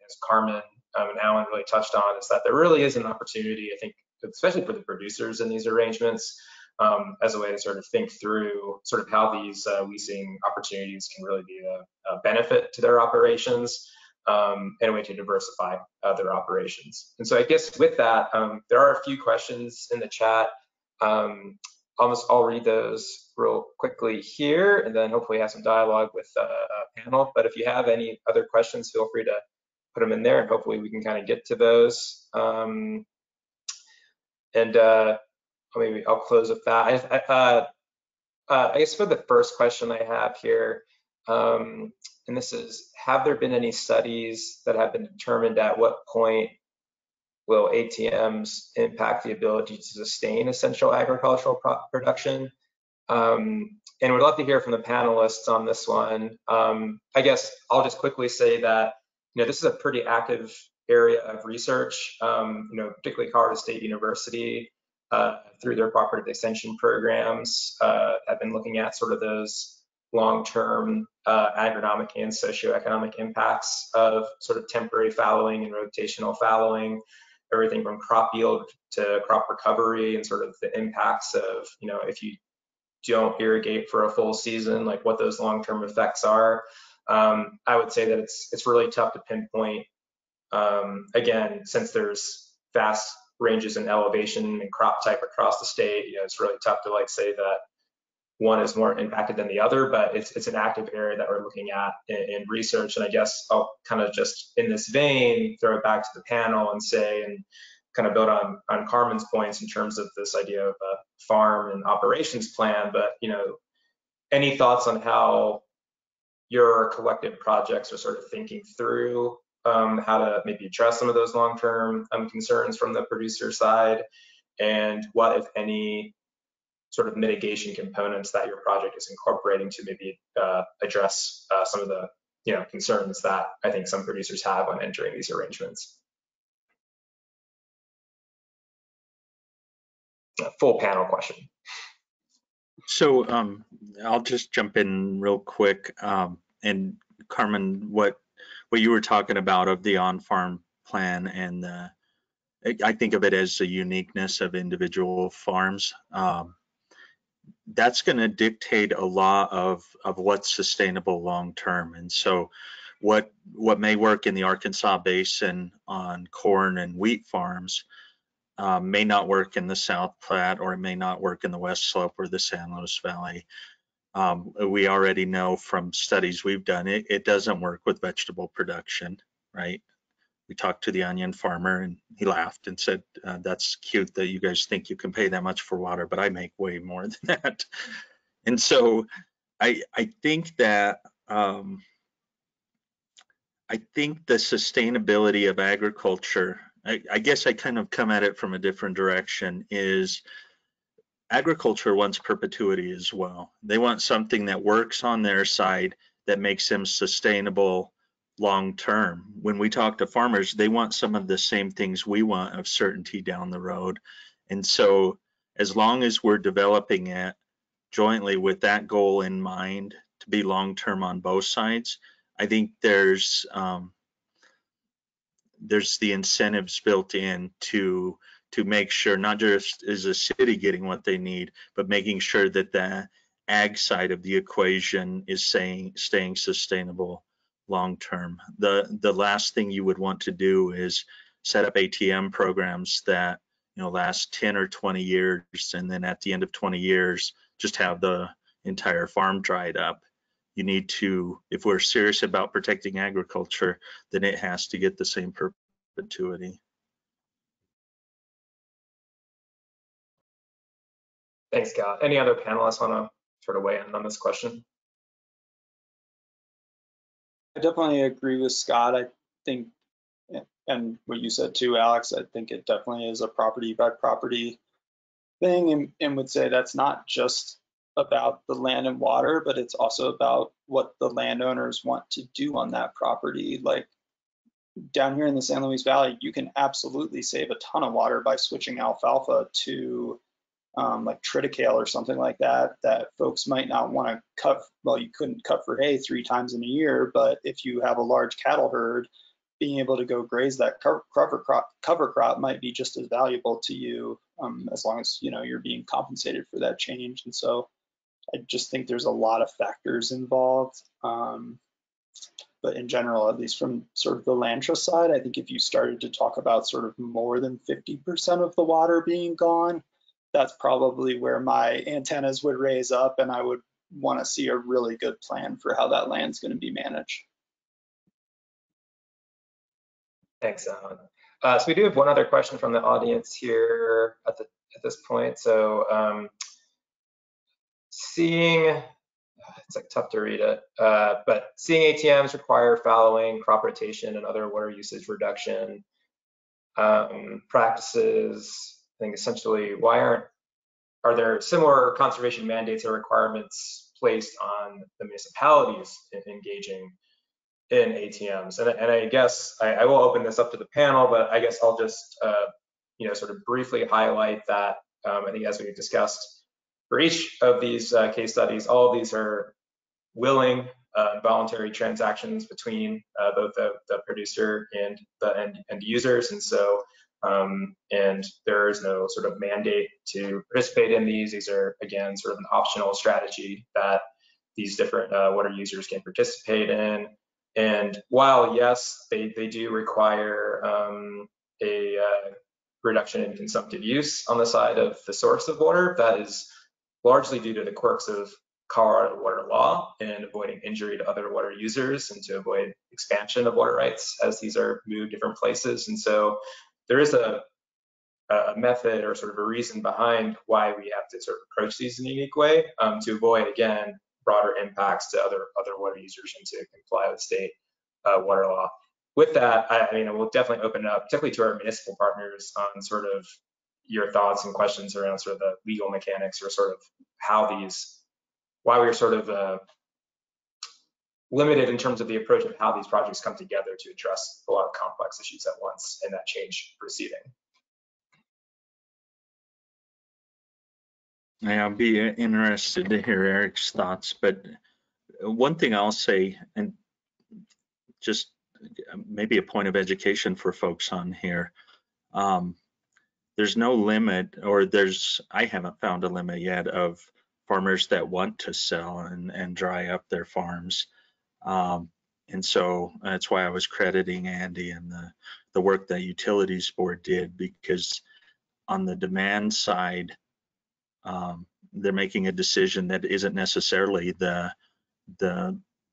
as Carmen and Alan really touched on, is that there really is an opportunity, I think, especially for the producers in these arrangements, as a way to sort of think through sort of how these leasing opportunities can really be a benefit to their operations and a way to diversify their operations. And so I guess with that, there are a few questions in the chat. I'll read those real quickly here, and then hopefully have some dialogue with the panel. But if you have any other questions, feel free to put them in there, and hopefully we can kind of get to those. Maybe I'll close with that. I guess for the first question I have here, and this is, have there been any studies that have been determined at what point will ATMs impact the ability to sustain essential agricultural production? And we'd love to hear from the panelists on this one. I guess I'll just quickly say that, you know, this is a pretty active area of research. You know, particularly Colorado State University, through their cooperative extension programs, have been looking at sort of those long-term agronomic and socioeconomic impacts of sort of temporary fallowing and rotational fallowing, everything from crop yield to crop recovery, and sort of the impacts of, you know, if you don't irrigate for a full season, like what those long-term effects are. I would say that it's really tough to pinpoint. Again, since there's vast ranges in elevation and crop type across the state, you know, it's really tough to like say that one is more impacted than the other, but it's an active area that we're looking at in research. And I guess I'll kind of just in this vein throw it back to the panel and say, and kind of build on Carmen's points in terms of this idea of a farm and operations plan. But, you know, any thoughts on how your collective projects are sort of thinking through how to maybe address some of those long-term concerns from the producer side, and what, if any, sort of mitigation components that your project is incorporating to maybe address some of the, you know, concerns that I think some producers have when entering these arrangements? full panel question. So I'll just jump in real quick. And Carmen, what you were talking about of the on-farm plan, and I think of it as the uniqueness of individual farms. That's going to dictate a lot of what's sustainable long term. And so what may work in the Arkansas Basin on corn and wheat farms may not work in the South Platte, or it may not work in the West Slope or the San Luis Valley. We already know from studies we've done, it doesn't work with vegetable production, right? We talked to the onion farmer and he laughed and said, that's cute that you guys think you can pay that much for water, but I make way more than that. And so I think that I think the sustainability of agriculture, I guess I kind of come at it from a different direction, is agriculture wants perpetuity as well. They want something that works on their side that makes them sustainable long term. When we talk to farmers, they want some of the same things we want of certainty down the road. And so as long as we're developing it jointly with that goal in mind to be long term on both sides, I think there's the incentives built in to make sure not just is a city getting what they need, but making sure that the ag side of the equation is staying sustainable long term. The last thing you would want to do is set up ATM programs that last 10 or 20 years, and then at the end of 20 years just have the entire farm dried up. You need to, if we're serious about protecting agriculture, then it has to get the same perpetuity. Thanks, Scott. Any other panelists want to sort of weigh in on this question? I definitely agree with Scott. I think, and what you said too, Alex, I think it definitely is a property by property thing, and would say that's not just about the land and water, but it's also about what the landowners want to do on that property. Like down here in the San Luis Valley, you can absolutely save a ton of water by switching alfalfa to like triticale or something like that, that folks might not want to cut. Well, you couldn't cut for hay 3 times in a year, but if you have a large cattle herd, being able to go graze that cover crop might be just as valuable to you, as long as you're being compensated for that change. And so I just think there's a lot of factors involved. But in general, at least from sort of the land trust side, I think if you started to talk about sort of more than 50% of the water being gone, that's probably where my antennas would raise up, and I would want to see a really good plan for how that land's going to be managed. Thanks, Alan. So we do have one other question from the audience here at this point. So it's like tough to read it, but seeing ATMs require fallowing, crop rotation, and other water usage reduction practices. I think essentially, are there similar conservation mandates or requirements placed on the municipalities in engaging in ATMs? And I guess I will open this up to the panel, but I guess I'll just sort of briefly highlight that I think as we discussed, for each of these case studies, all of these are willing voluntary transactions between both the producer and the end users. And so, and there is no sort of mandate to participate in these. These are, again, sort of an optional strategy that these different water users can participate in. And while, yes, they do require a reduction in consumptive use on the side of the source of water, that is largely due to the quirks of Colorado water law and avoiding injury to other water users and to avoid expansion of water rights as these are moved different places. And so there is a method or sort of a reason behind why we have to sort of approach these in a unique way to avoid, again, broader impacts to other water users and to comply with state water law. With that, we'll definitely open it up, particularly to our municipal partners, on sort of your thoughts and questions around sort of the legal mechanics or sort of why we're sort of limited in terms of the approach of how these projects come together to address a lot of complex issues at once in that change proceeding. Yeah, I'll be interested to hear Eric's thoughts, but one thing I'll say, and just maybe a point of education for folks on here, there's no limit, or I haven't found a limit yet of farmers that want to sell and dry up their farms. And so that's why I was crediting Andy and the work that Utilities Board did, because on the demand side, they're making a decision that isn't necessarily the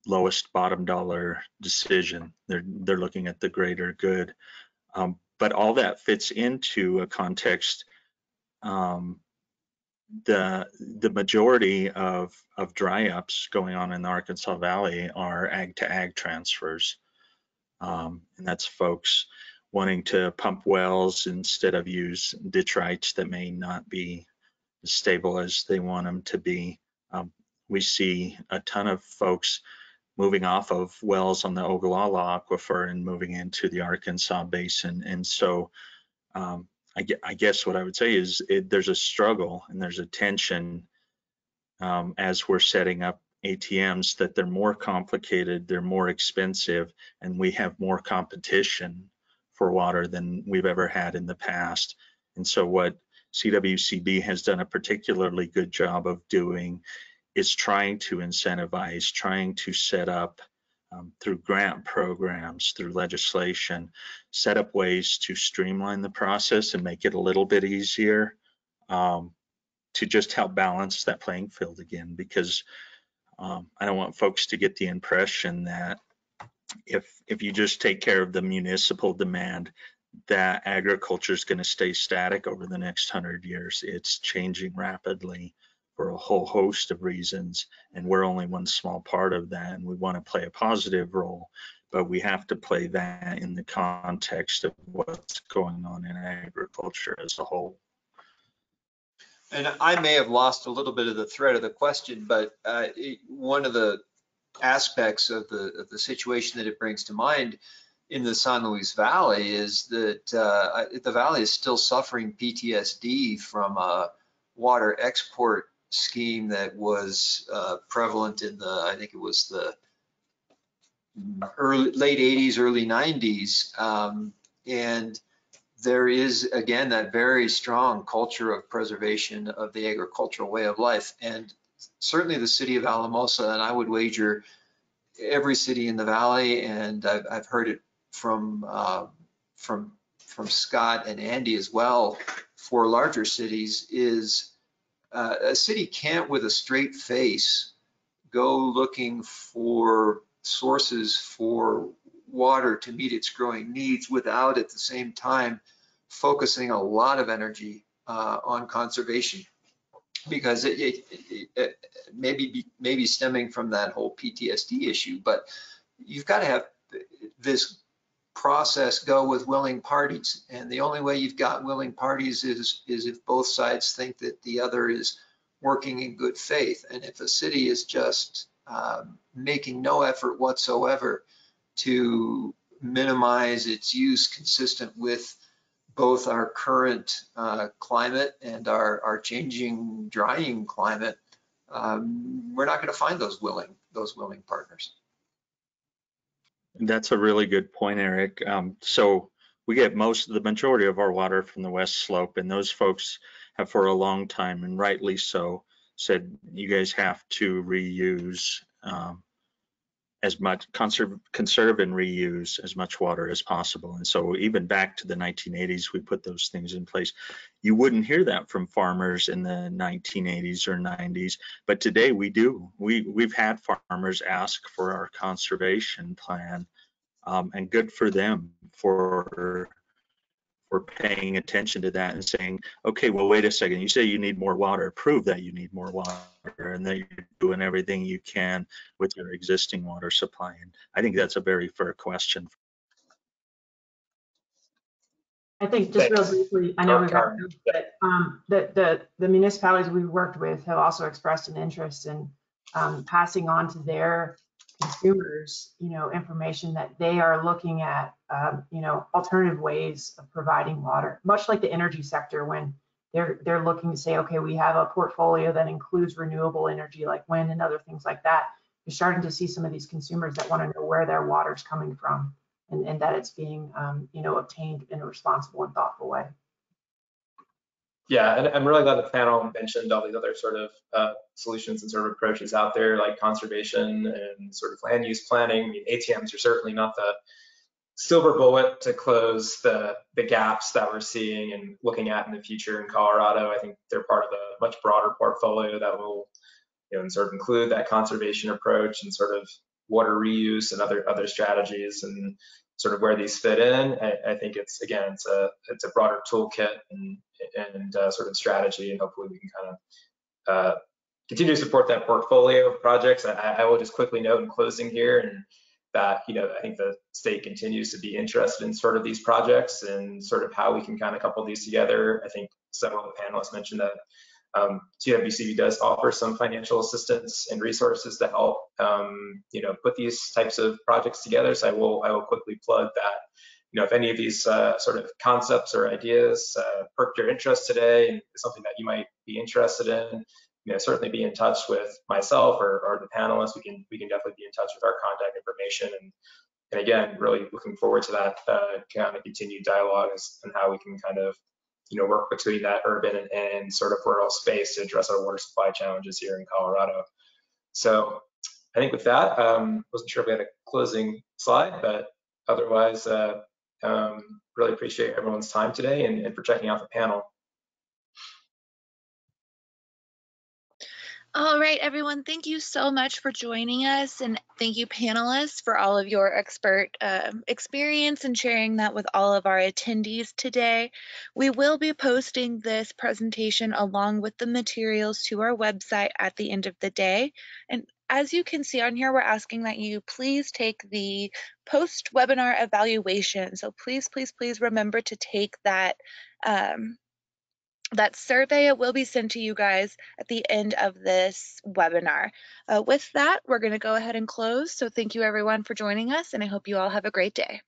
lowest bottom dollar decision. They're looking at the greater good. But all that fits into a context. The majority of dry ups going on in the Arkansas Valley are ag to ag transfers. And that's folks wanting to pump wells instead of use detrites that may not be as stable as they want them to be. We see a ton of folks moving off of wells on the Ogallala Aquifer and moving into the Arkansas Basin. And so I guess what I would say is there's a struggle and there's a tension as we're setting up ATMs, that they're more complicated, they're more expensive, and we have more competition for water than we've ever had in the past. And so what CWCB has done a particularly good job of doing is trying to incentivize, trying to set up through grant programs, through legislation, set up ways to streamline the process and make it a little bit easier to just help balance that playing field again. Because I don't want folks to get the impression that if you just take care of the municipal demand, that agriculture is going to stay static over the next 100 years. It's changing rapidly for a whole host of reasons, and we're only one small part of that, and we want to play a positive role, but we have to play that in the context of what's going on in agriculture as a whole. And I may have lost a little bit of the thread of the question, but one of the aspects of the situation that it brings to mind in the San Luis Valley is that the valley is still suffering PTSD from a water export scheme that was prevalent in I think it was the late 80s, early 90s. And there is, again, that very strong culture of preservation of the agricultural way of life. And certainly the city of Alamosa, and I would wager every city in the valley, and I've heard it from Scott and Andy as well, for larger cities, is a city can't with a straight face go looking for sources for water to meet its growing needs without at the same time focusing a lot of energy on conservation, because it maybe stemming from that whole PTSD issue, but you've got to have this process go with willing parties, and the only way you've got willing parties is if both sides think that the other is working in good faith. And if a city is just making no effort whatsoever to minimize its use consistent with both our current climate and our changing drying climate, we're not going to find those willing partners. That's a really good point, Eric. So we get the majority of our water from the West Slope, and those folks have for a long time, and rightly so, said you guys have to reuse as much, conserve and reuse as much water as possible. And so even back to the 1980s, we put those things in place. You wouldn't hear that from farmers in the 1980s or 90s, but today we do. We've had farmers ask for our conservation plan, and good for them for paying attention to that and saying, okay, well, wait a second, you say you need more water, prove that you need more water, and that you're doing everything you can with your existing water supply. And I think that's a very fair question. I think just real briefly, I know we've got that the municipalities we've worked with have also expressed an interest in passing on to their consumers, information that they are looking at, alternative ways of providing water, much like the energy sector when they're looking to say, okay, we have a portfolio that includes renewable energy like wind and other things like that. You're starting to see some of these consumers that want to know where their water's coming from, and that it's being obtained in a responsible and thoughtful way. Yeah, and I'm really glad the panel mentioned all these other sort of solutions and sort of approaches out there, like conservation and sort of land use planning. I mean, ATMs are certainly not the silver bullet to close the gaps that we're seeing and looking at in the future in Colorado. I think they're part of a much broader portfolio that will, and sort of include that conservation approach and sort of water reuse and other strategies and sort of where these fit in. I think it's a broader toolkit and sort of strategy, and hopefully we can kind of continue to support that portfolio of projects. I will just quickly note in closing here, and that I think the state continues to be interested in sort of these projects and sort of how we can kind of couple these together. I think several of the panelists mentioned that CWCB does offer some financial assistance and resources to help put these types of projects together. So I will quickly plug that if any of these sort of concepts or ideas perked your interest today and is something that you might be interested in, certainly be in touch with myself or the panelists. We can definitely be in touch with our contact information, and again, really looking forward to that kind of continued dialogue and how we can kind of work between that urban and sort of rural space to address our water supply challenges here in Colorado. So I think with that, wasn't sure if we had a closing slide, but otherwise, really appreciate everyone's time today and for checking out the panel. All right, everyone, thank you so much for joining us, and thank you, panelists, for all of your expert experience and sharing that with all of our attendees today. We will be posting this presentation along with the materials to our website at the end of the day. And as you can see on here, we're asking that you please take the post-webinar evaluation. So please, please, please remember to take that that survey. It will be sent to you guys at the end of this webinar. With that, we're going to go ahead and close. So thank you everyone for joining us, and I hope you all have a great day.